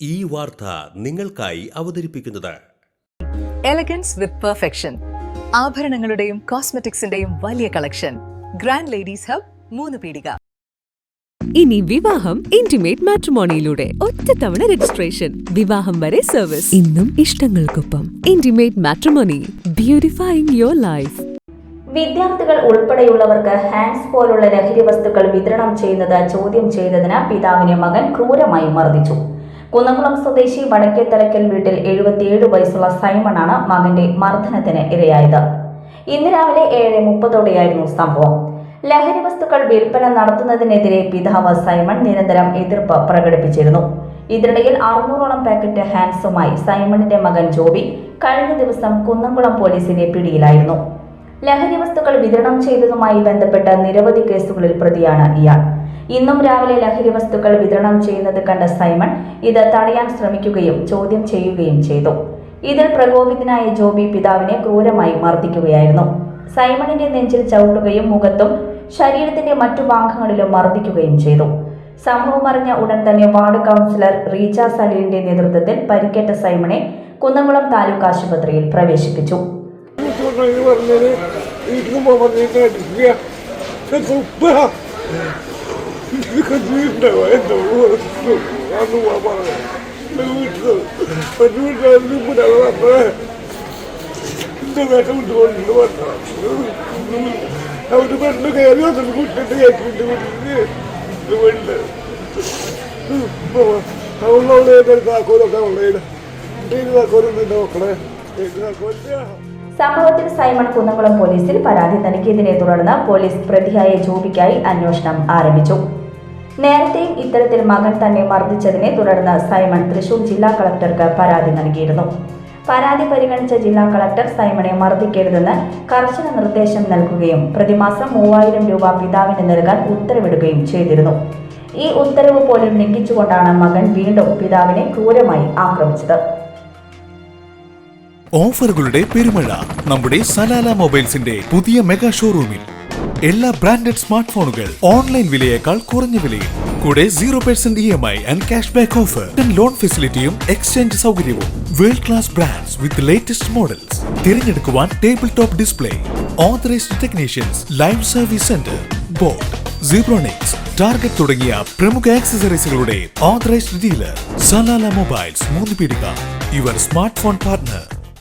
ഈ വാർത്ത നിങ്ങൾക്കായി അവതരിപ്പിക്കുന്നത് എലഗൻസ് വിത്ത് പെർഫെക്ഷൻ, ആഭരണങ്ങളുടെയും കോസ്മെറ്റിക്സിന്റെയും വലിയ കളക്ഷൻ. ഗ്രാൻഡ് ലേഡീസ് ഹബ്, 3 പീടിക. ഇനി വിവാഹം ഇന്റിമേറ്റ് മാട്രിമോണിയിലൂടെ ഒറ്റത്തവണ രജിസ്ട്രേഷൻ, വിവാഹം വരെ സർവീസ്. ഇന്നും ഇഷ്ടങ്ങൾക്കൊപ്പം ഇന്റിമേറ്റ് മാട്രിമോണി, ബ്യൂട്ടിഫൈയിങ് യുവർ ലൈഫ്. വിദ്യാർത്ഥികൾ ഉൾപ്പെടെയുള്ളവർക്ക് ഹാൻഡ്സ് പോലുള്ള ലഹരി വസ്തുക്കൾ വിതരണം ചെയ്യുന്നത് ചോദ്യം ചെയ്തതിന് പിതാവിനെ മകൻ ക്രൂരമായി മർദ്ദിച്ചു. കുന്നംകുളം സ്വദേശി വടക്കേത്തലക്കൽ വീട്ടിൽ 77 വയസ്സുള്ള സൈമണാണ് മകന്റെ മർദ്ദനത്തിന് ഇരയായത്. ഇന്ന് രാവിലെ 7:30 സംഭവം. ലഹരി വസ്തുക്കൾ വിൽപ്പന നടത്തുന്നതിനെതിരെ പിതാവ് സൈമൺ നിരന്തരം എതിർപ്പ് പ്രകടിപ്പിച്ചിരുന്നു. ഇതിനിടയിൽ 600ഓളം പാക്കറ്റ് ഹാൻഡ്സുമായി സൈമണിന്റെ മകൻ ജോബി കഴിഞ്ഞ ദിവസം കുന്നംകുളം പോലീസിന്റെ പിടിയിലായിരുന്നു. ലഹരി വസ്തുക്കൾ വിതരണം ചെയ്തതുമായി ബന്ധപ്പെട്ട നിരവധി കേസുകളിൽ പ്രതിയാണ് ഇയാൾ. ഇന്നും രാവിലെ ലഹരി വസ്തുക്കൾ വിതരണം ചെയ്യുന്നത് കണ്ട സൈമൺ ഇത് തടയാൻ ശ്രമിക്കുകയും ചോദ്യം ചെയ്യുകയും ചെയ്തു. ഇതിൽ പ്രകോപിതനായ ജോബി പിതാവിനെ ക്രൂരമായി മർദ്ദിക്കുകയായിരുന്നു. സൈമണിന്റെ നെഞ്ചിൽ ചവിട്ടുകയും മുഖത്തും ശരീരത്തിന്റെ മറ്റു ഭാഗങ്ങളിലും മർദ്ദിക്കുകയും ചെയ്തു. സംഭവം അറിഞ്ഞ ഉടൻ തന്നെ വാർഡ് കൗൺസിലർ റീജ സലീലിന്റെ നേതൃത്വത്തിൽ പരിക്കേറ്റ സൈമണെ കുന്നംകുളം താലൂക്ക് ആശുപത്രിയിൽ പ്രവേശിപ്പിച്ചു. സംഭവത്തിൽ സൈമൺ കുന്നംകുളം പോലീസിൽ പരാതി നൽകിയതിനെ തുടർന്ന് പോലീസ് പ്രതിയായ ജോബിക്കായി അന്വേഷണം ആരംഭിച്ചു. നേരത്തെയും ഇത്തരത്തിൽ മകൻ തന്നെ മർദ്ദിച്ചതിനെ തുടർന്ന് സൈമൺ തൃശൂർ ജില്ലാ കളക്ടർക്ക് പരാതി നൽകിയിരുന്നു. പരാതി പരിഗണിച്ച ജില്ലാ കളക്ടർ സൈമണെ മർദ്ദിക്കരുതെന്ന് കർശന നിർദ്ദേശം നൽകുകയും പ്രതിമാസം 3000 രൂപ പിതാവിന് നൽകാൻ ഉത്തരവിടുകയും ചെയ്തിരുന്നു. ഈ ഉത്തരവ് പോലും ലംഘിച്ചുകൊണ്ടാണ് മകൻ വീണ്ടും പിതാവിനെ ക്രൂരമായി ആക്രമിച്ചത്. ഓഫറുകളുടെ പെരുമഴ നമ്മുടെ സലാല മൊബൈൽസിന്റെ പുതിയ മെഗാ ഷോറൂമിൽ. എല്ലാ ബ്രാൻഡഡ് സ്മാർട്ട് ഫോണുകൾ ഓൺലൈൻ വിലയേക്കാൾ കുറഞ്ഞ വിലയിൽ, കൂടെ 0% EMI and cash back offer, loan ഫെസിലിറ്റിയും എക്സ്ചേഞ്ച് സൗകര്യവും. World class brands with latest models തിരഞ്ഞെടുക്കുവാൻ table top display, authorised technicians, live service centre, boat, Zebronics, Target തുടങ്ങിയ പ്രമുഖ ആക്സസറീസുകളുടെ ഓതറൈസ്ഡ് ഡീലർ. സലാല മൊബൈൽസ്, 3 പീടിക, യുവർ സ്മാർട്ട് ഫോൺ പാർട്ട്ണർ.